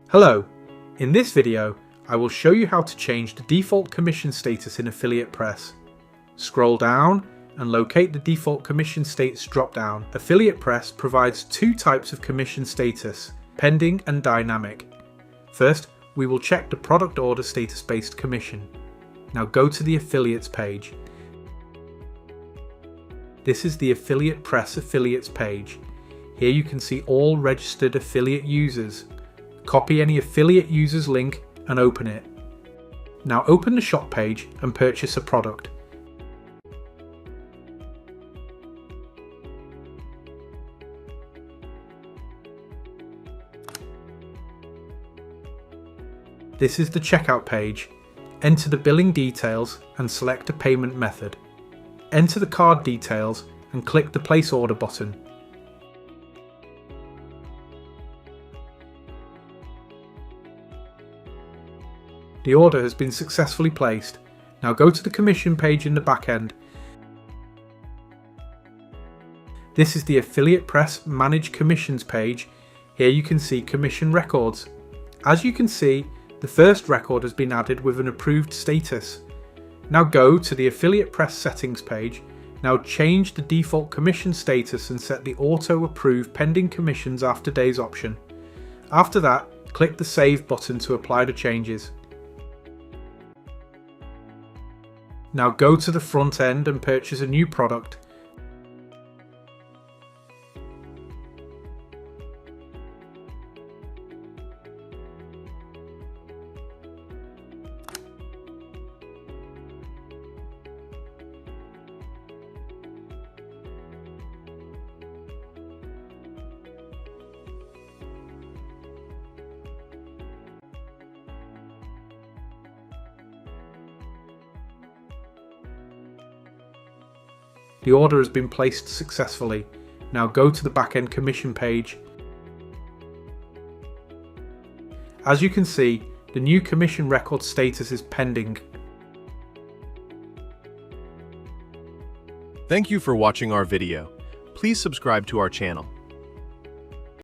Hello, in this video I will show you how to change the default commission status in Affiliate Press. Scroll down and locate the default commission status drop-down. Affiliate Press provides two types of commission status, pending and dynamic. First, we will check the product order status based commission. Now go to the affiliates page. This is the Affiliate Press affiliates page. Here you can see all registered affiliate users. Copy any affiliate user's link and open it. Now open the shop page and purchase a product. This is the checkout page. Enter the billing details and select a payment method. Enter the card details and click the Place Order button. The order has been successfully placed. Now go to the commission page in the backend. This is the Affiliate Press Manage Commissions page. Here you can see commission records. As you can see, the first record has been added with an approved status. Now go to the Affiliate Press settings page. Now change the default commission status and set the auto approve pending commissions after days option. After that, click the save button to apply the changes. Now go to the front end and purchase a new product. The order has been placed successfully. Now go to the backend commission page. As you can see, the new commission record status is pending. Thank you for watching our video. Please subscribe to our channel.